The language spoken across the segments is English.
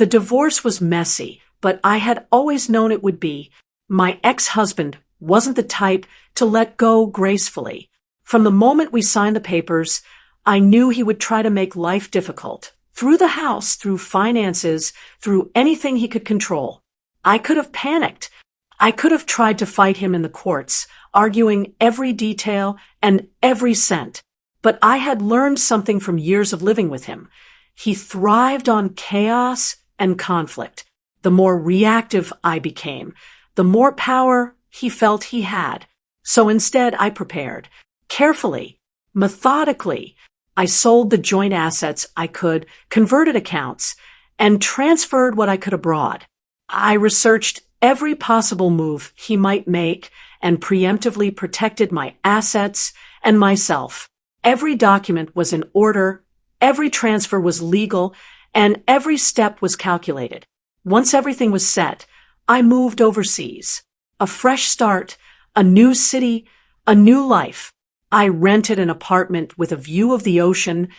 The divorce was messy, but I had always known it would be. My ex-husband wasn't the type to let go gracefully. From the moment we signed the papers, I knew he would try to make life difficult. Through the house, through finances, through anything he could control. I could have panicked. I could have tried to fight him in the courts, arguing every detail and every cent. But I had learned something from years of living with him. He thrived on chaos and conflict. The more reactive I became, the more power he felt he had. So instead, I prepared. Carefully, methodically, I sold the joint assets I could, converted accounts, and transferred what I could abroad. I researched every possible move he might make and preemptively protected my assets and myself. Every document was in order, every transfer was legal, and every step was calculated. Once everything was set, I moved overseas. A fresh start, a new city, a new life. I rented an apartment with a view of the ocean,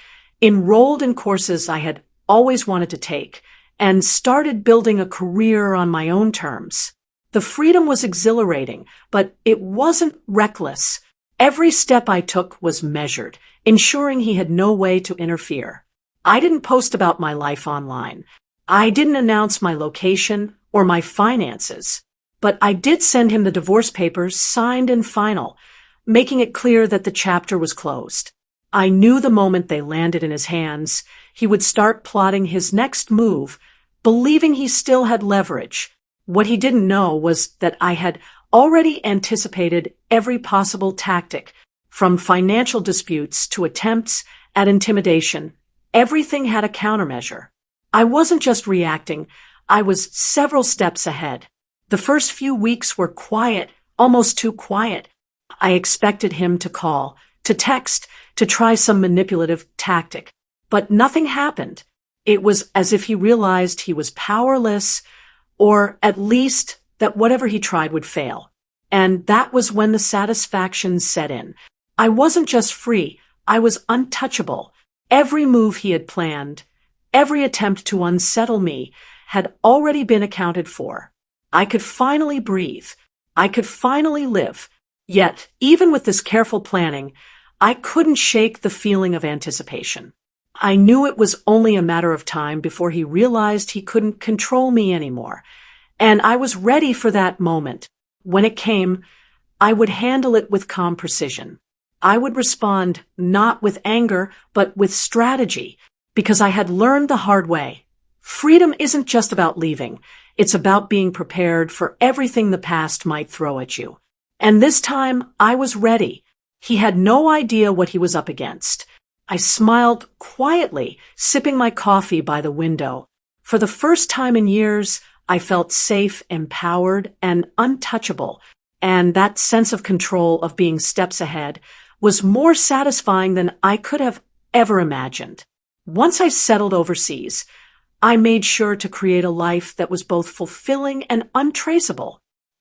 enrolled in courses I had always wanted to take, and started building a career on my own terms. The freedom was exhilarating, but it wasn't reckless. Every step I took was measured, ensuring he had no way to interfere. I didn't post about my life online. I didn't announce my location or my finances. But I did send him the divorce papers signed and final, making it clear that the chapter was closed. I knew the moment they landed in his hands, he would start plotting his next move, believing he still had leverage. What he didn't know was that I had already anticipated every possible tactic, from financial disputes to attempts at intimidation. Everything had a countermeasure. I wasn't just reacting, I was several steps ahead. The first few weeks were quiet, almost too quiet. I expected him to call, to text, to try some manipulative tactic. But nothing happened. It was as if he realized he was powerless, or at least that whatever he tried would fail. And that was when the satisfaction set in. I wasn't just free, I was untouchable. Every move he had planned, every attempt to unsettle me, had already been accounted for. I could finally breathe. I could finally live. Yet, even with this careful planning, I couldn't shake the feeling of anticipation. I knew it was only a matter of time before he realized he couldn't control me anymore. And I was ready for that moment. When it came, I would handle it with calm precision. I would respond not with anger, but with strategy, because I had learned the hard way. Freedom isn't just about leaving. It's about being prepared for everything the past might throw at you. And this time, I was ready. He had no idea what he was up against. I smiled quietly, sipping my coffee by the window. For the first time in years, I felt safe, empowered, and untouchable. And that sense of control of being steps ahead was more satisfying than I could have ever imagined. Once I settled overseas, I made sure to create a life that was both fulfilling and untraceable.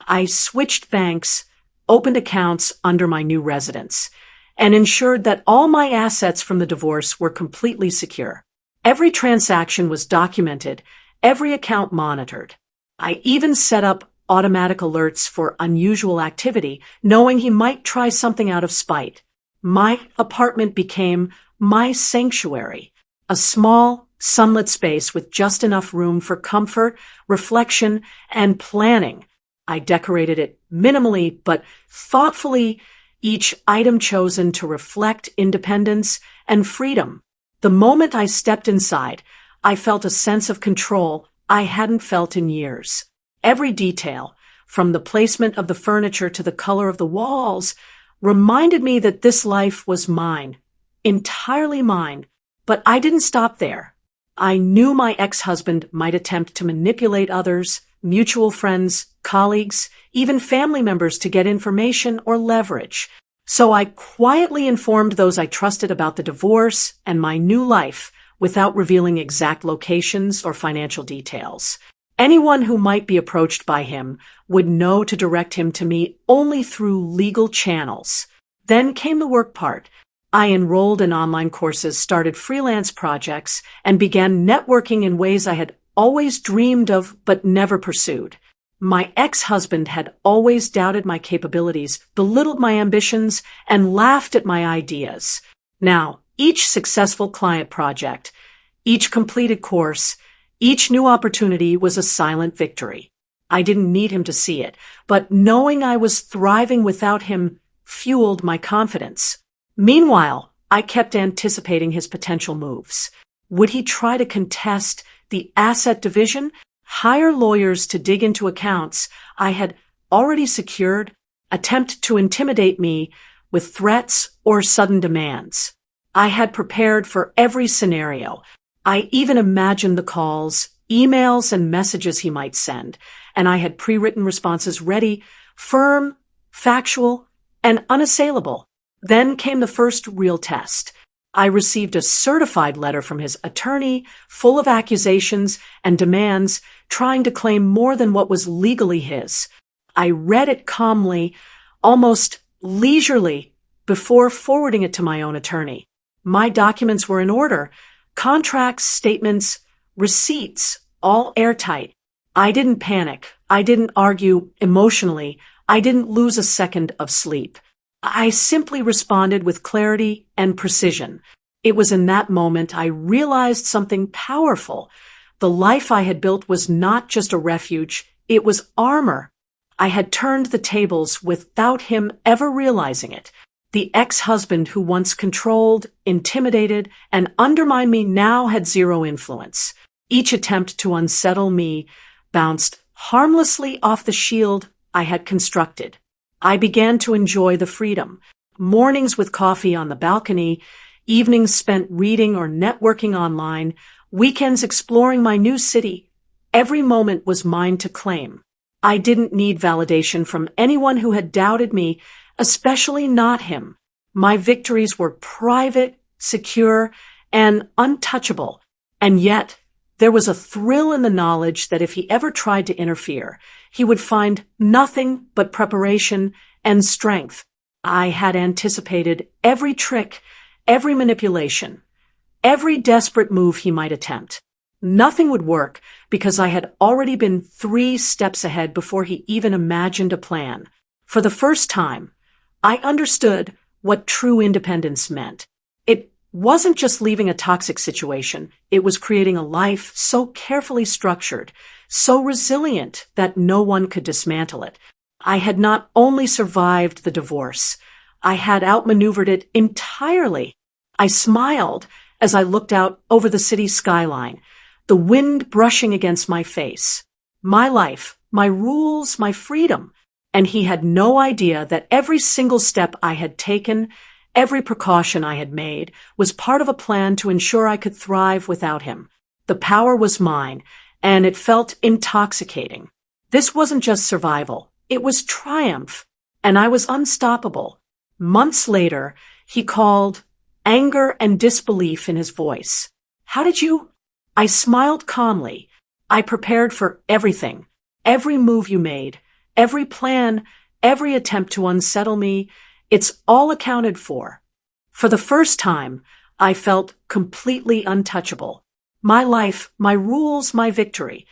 I switched banks, opened accounts under my new residence, and ensured that all my assets from the divorce were completely secure. Every transaction was documented, every account monitored. I even set up automatic alerts for unusual activity, knowing he might try something out of spite. My apartment became my sanctuary, a small, sunlit space with just enough room for comfort, reflection, and planning. I decorated it minimally but thoughtfully, each item chosen to reflect independence and freedom. The moment I stepped inside, I felt a sense of control I hadn't felt in years. Every detail, from the placement of the furniture to the color of the walls, reminded me that this life was mine, entirely mine. But I didn't stop there. I knew my ex-husband might attempt to manipulate others, mutual friends, colleagues, even family members to get information or leverage. So I quietly informed those I trusted about the divorce and my new life without revealing exact locations or financial details. Anyone who might be approached by him would know to direct him to me only through legal channels. Then came the work part. I enrolled in online courses, started freelance projects, and began networking in ways I had always dreamed of but never pursued. My ex-husband had always doubted my capabilities, belittled my ambitions, and laughed at my ideas. Now, each successful client project, each completed course, each new opportunity was a silent victory. I didn't need him to see it, but knowing I was thriving without him fueled my confidence. Meanwhile, I kept anticipating his potential moves. Would he try to contest the asset division, hire lawyers to dig into accounts I had already secured, attempt to intimidate me with threats or sudden demands? I had prepared for every scenario. I even imagined the calls, emails, and messages he might send, and I had pre-written responses ready, firm, factual, and unassailable. Then came the first real test. I received a certified letter from his attorney, full of accusations and demands, trying to claim more than what was legally his. I read it calmly, almost leisurely, before forwarding it to my own attorney. My documents were in order. Contracts, statements, receipts, all airtight. I didn't panic. I didn't argue emotionally. I didn't lose a second of sleep. I simply responded with clarity and precision. It was in that moment I realized something powerful. The life I had built was not just a refuge, it was armor. I had turned the tables without him ever realizing it. The ex-husband who once controlled, intimidated, and undermined me now had zero influence. Each attempt to unsettle me bounced harmlessly off the shield I had constructed. I began to enjoy the freedom. Mornings with coffee on the balcony, evenings spent reading or networking online, weekends exploring my new city. Every moment was mine to claim. I didn't need validation from anyone who had doubted me, especially not him. My victories were private, secure, and untouchable. And yet, there was a thrill in the knowledge that if he ever tried to interfere, he would find nothing but preparation and strength. I had anticipated every trick, every manipulation, every desperate move he might attempt. Nothing would work because I had already been 3 steps ahead before he even imagined a plan. For the first time, I understood what true independence meant. It wasn't just leaving a toxic situation. It was creating a life so carefully structured, so resilient that no one could dismantle it. I had not only survived the divorce, I had outmaneuvered it entirely. I smiled as I looked out over the city skyline, the wind brushing against my face. My life, my rules, my freedom. And he had no idea that every single step I had taken, every precaution I had made, was part of a plan to ensure I could thrive without him. The power was mine, and it felt intoxicating. This wasn't just survival, it was triumph, and I was unstoppable. Months later, he called, anger and disbelief in his voice. "How did you?" I smiled calmly. "I prepared for everything, every move you made, every plan, every attempt to unsettle me. It's all accounted for." For the first time, I felt completely untouchable. My life, my rules, my victory.